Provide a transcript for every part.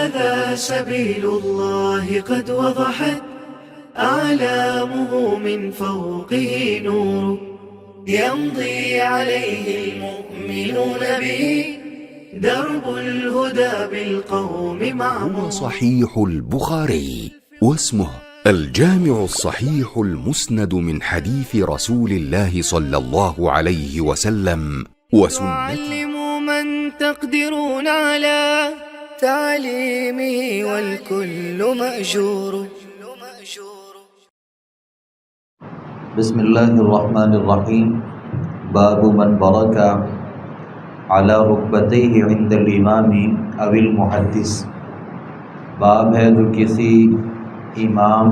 هذا سبيل الله قد وضحت أعلامه من فوقه نور يمضي عليه المؤمنون به درب الهدى بالقوم معمور. صحيح البخاري واسمه الجامع الصحيح المسند من حديث رسول الله صلى الله عليه وسلم وسنته. وعلموا من تقدرون على تعليمه والكل مأجور. بسم اللہ الرحمن الرحیم. باب من برک علی رکبتیہ عند الامام او المحدث. باب ہے جو کسی امام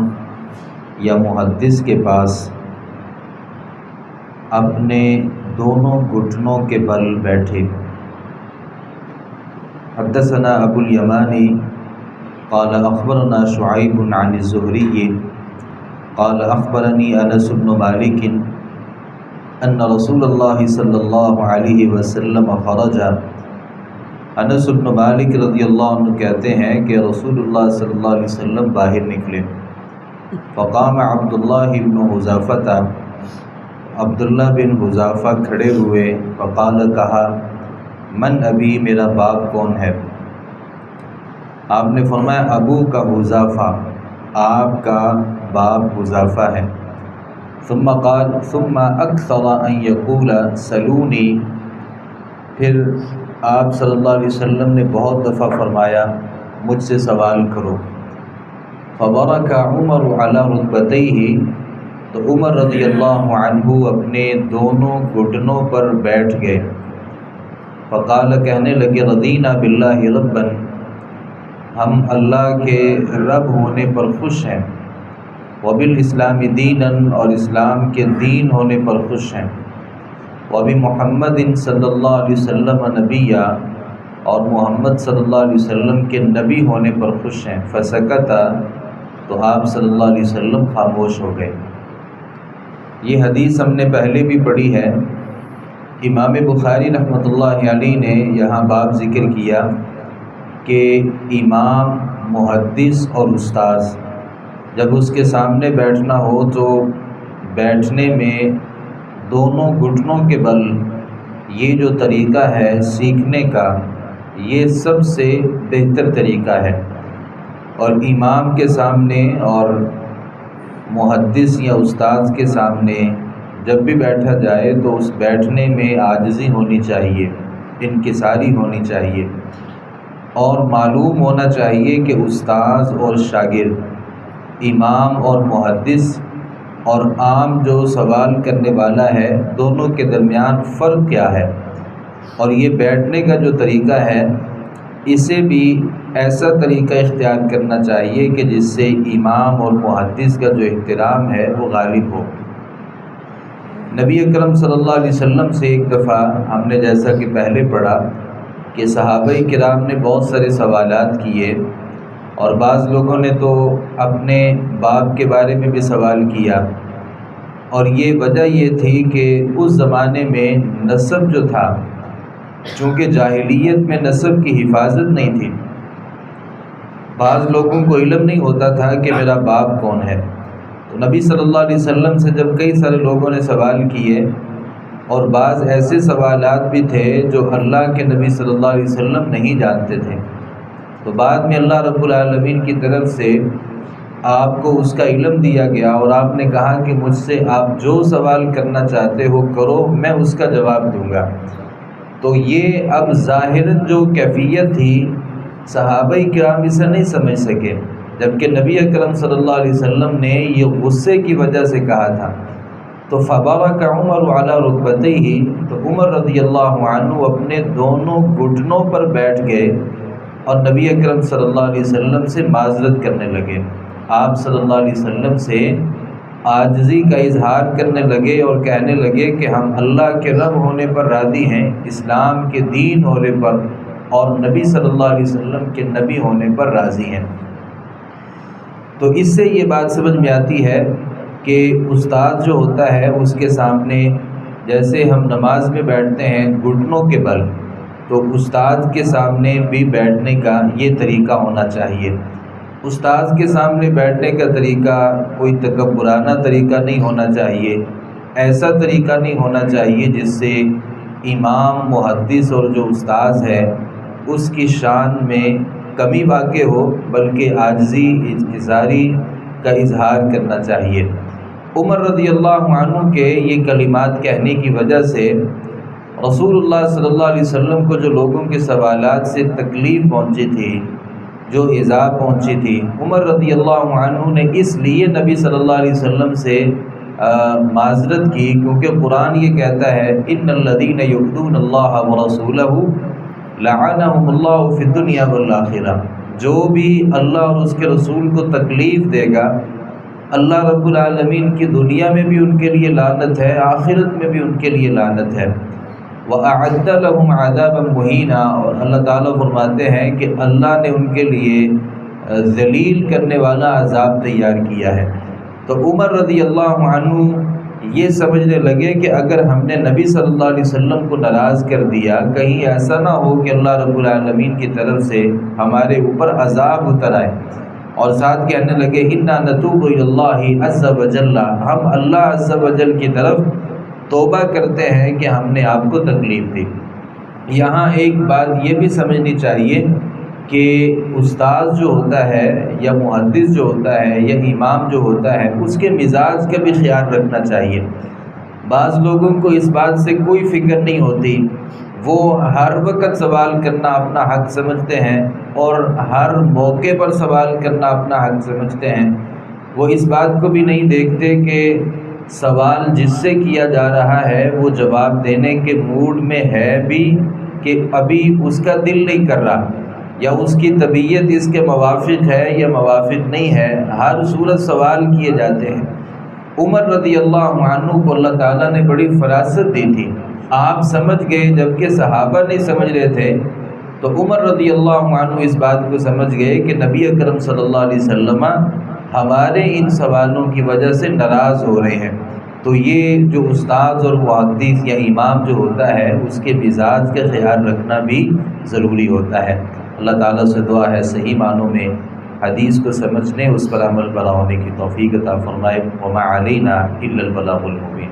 یا محدث کے پاس اپنے دونوں گھٹنوں کے بل بیٹھے. حدثنا ابو الیمانی قال اخبرنا شعیب عن الزہری قال اخبرنی انس بن مالک ان رسول اللہ صلی اللہ علیہ وسلم خرج. انس بن مالک رضی اللہ عنہ کہتے ہیں کہ رسول اللہ صلی اللہ علیہ وسلم باہر نکلے. فقام عبداللہ بن حذافہ، عبداللہ بن حذافہ کھڑے ہوئے. فقال، کہا، من ابی، میرا باپ کون ہے؟ آپ نے فرمایا ابو کا حذافہ، آپ کا باپ حذافہ ہے. ثم قال ثم اکثر ان یقول سلونی، پھر آپ صلی اللہ علیہ وسلم نے بہت دفعہ فرمایا مجھ سے سوال کرو. فبرک عمر علی رکبتیہ، تو عمر رضی اللہ عنہ اپنے دونوں گھٹنوں پر بیٹھ گئے. فقال، کہنے لگے، رضینا باللہ ربا، ہم اللہ کے رب ہونے پر خوش ہیں. وبالاسلام دینا، اور اسلام کے دین ہونے پر خوش ہیں. وبمحمد صلی اللہ علیہ وسلم نبیّا، اور محمد صلی اللہ علیہ وسلم کے نبی ہونے پر خوش ہیں. فسکت، تو آپ صلی اللہ علیہ وسلم خاموش ہو گئے. یہ حدیث ہم نے پہلے بھی پڑھی ہے. امام بخاری رحمۃ اللہ علیہ نے یہاں باب ذکر کیا کہ امام، محدث اور استاذ جب اس کے سامنے بیٹھنا ہو تو بیٹھنے میں دونوں گھٹنوں کے بل، یہ جو طریقہ ہے سیکھنے کا، یہ سب سے بہتر طریقہ ہے. اور امام کے سامنے اور محدث یا استاذ کے سامنے جب بھی بیٹھا جائے تو اس بیٹھنے میں عاجزی ہونی چاہیے، انکساری ہونی چاہیے، اور معلوم ہونا چاہیے کہ استاذ اور شاگرد، امام اور محدث اور عام جو سوال کرنے والا ہے، دونوں کے درمیان فرق کیا ہے. اور یہ بیٹھنے کا جو طریقہ ہے اسے بھی ایسا طریقہ اختیار کرنا چاہیے کہ جس سے امام اور محدث کا جو احترام ہے وہ غالب ہو. نبی اکرم صلی اللہ علیہ وسلم سے ایک دفعہ ہم نے جیسا کہ پہلے پڑھا کہ صحابہ کرام نے بہت سارے سوالات کیے، اور بعض لوگوں نے تو اپنے باپ کے بارے میں بھی سوال کیا. اور یہ وجہ یہ تھی کہ اس زمانے میں نسب جو تھا، چونکہ جاہلیت میں نسب کی حفاظت نہیں تھی، بعض لوگوں کو علم نہیں ہوتا تھا کہ میرا باپ کون ہے. تو نبی صلی اللہ علیہ وسلم سے جب کئی سارے لوگوں نے سوال کیے، اور بعض ایسے سوالات بھی تھے جو اللہ کے نبی صلی اللہ علیہ وسلم نہیں جانتے تھے، تو بعد میں اللہ رب العالمین کی طرف سے آپ کو اس کا علم دیا گیا، اور آپ نے کہا کہ مجھ سے آپ جو سوال کرنا چاہتے ہو کرو، میں اس کا جواب دوں گا. تو یہ اب ظاہراً جو کیفیت تھی صحابہ کرام اسے نہیں سمجھ سکے، جبکہ نبی اکرم صلی اللہ علیہ وسلم نے یہ غصے کی وجہ سے کہا تھا. تو فبرک عمر علی رکبتیہ، تو عمر رضی اللہ عنہ اپنے دونوں گھٹنوں پر بیٹھ گئے اور نبی اکرم صلی اللہ علیہ وسلم سے معذرت کرنے لگے. آپ صلی اللہ علیہ وسلم سے عاجزی کا اظہار کرنے لگے اور کہنے لگے کہ ہم اللہ کے رب ہونے پر راضی ہیں، اسلام کے دین ہونے پر اور نبی صلی اللہ علیہ وسلم کے نبی ہونے پر راضی ہیں. تو اس سے یہ بات سمجھ میں آتی ہے کہ استاد جو ہوتا ہے اس کے سامنے جیسے ہم نماز میں بیٹھتے ہیں گھٹنوں کے بل، تو استاد کے سامنے بھی بیٹھنے کا یہ طریقہ ہونا چاہیے۔ استاد کے سامنے بیٹھنے کا طریقہ کوئی تکبرانہ طریقہ نہیں ہونا چاہیے، ایسا طریقہ نہیں ہونا چاہیے جس سے امام محدث اور جو استاذ ہے اس کی شان میں کمی واقع ہو، بلکہ عاجزی انکساری کا اظہار کرنا چاہیے۔ عمر رضی اللہ عنہ کے یہ کلمات کہنے کی وجہ سے رسول اللہ صلی اللہ علیہ وسلم کو جو لوگوں کے سوالات سے تکلیف پہنچی تھی، جو ایذا پہنچی تھی، عمر رضی اللہ عنہ نے اس لیے نبی صلی اللہ علیہ وسلم سے معذرت کی، کیونکہ قرآن یہ کہتا ہے ان الذین یؤذون اللہ ورسولہ لعنہم اللہ فی الدنیا والآخرہ، جو بھی اللہ اور اس کے رسول کو تکلیف دے گا اللہ رب العالمین کی دنیا میں بھی ان کے لیے لعنت ہے، آخرت میں بھی ان کے لیے لعنت ہے۔ وَأَعَدَّ لَهُمْ عَذَابًا مُهِينًا، اور اللہ تعالیٰ فرماتے ہیں کہ اللہ نے ان کے لیے ذلیل کرنے والا عذاب تیار کیا ہے۔ تو عمر رضی اللہ عنہ یہ سمجھنے لگے کہ اگر ہم نے نبی صلی اللہ علیہ وسلم کو ناراض کر دیا، کہیں ایسا نہ ہو کہ اللہ رب العالمین کی طرف سے ہمارے اوپر عذاب اتر آئے، اور ساتھ کہنے لگے اِنَّا نَتُوبُ إِلَى اللَّهِ عَزَّ وَجَلَّ، ہم اللہ عز و جل کی طرف توبہ کرتے ہیں کہ ہم نے آپ کو تکلیف دی۔ یہاں ایک بات یہ بھی سمجھنی چاہیے کہ استاد جو ہوتا ہے یا محدث جو ہوتا ہے یا امام جو ہوتا ہے اس کے مزاج کا بھی خیال رکھنا چاہیے۔ بعض لوگوں کو اس بات سے کوئی فکر نہیں ہوتی، وہ ہر وقت سوال کرنا اپنا حق سمجھتے ہیں اور ہر موقع پر سوال کرنا اپنا حق سمجھتے ہیں۔ وہ اس بات کو بھی نہیں دیکھتے کہ سوال جس سے کیا جا رہا ہے وہ جواب دینے کے موڈ میں ہے بھی کہ ابھی اس کا دل نہیں کر رہا، یا اس کی طبیعت اس کے موافق ہے یا موافق نہیں ہے، ہر صورت سوال کیے جاتے ہیں۔ عمر رضی اللہ عنہ کو اللہ تعالیٰ نے بڑی فراست دی تھی، آپ سمجھ گئے جبکہ صحابہ نہیں سمجھ رہے تھے، تو عمر رضی اللہ عنہ اس بات کو سمجھ گئے کہ نبی اکرم صلی اللہ علیہ وسلم ہمارے ان سوالوں کی وجہ سے ناراض ہو رہے ہیں، تو یہ جو استاد اور محدث یا امام جو ہوتا ہے اس کے مزاج کا خیال رکھنا بھی ضروری ہوتا ہے۔ اللہ تعالیٰ سے دعا ہے صحیح معنوں میں حدیث کو سمجھنے، اس پر عمل پیرا ہونے کی توفیق عطا فرمائے۔ وما علینا الا البلاغ المبین۔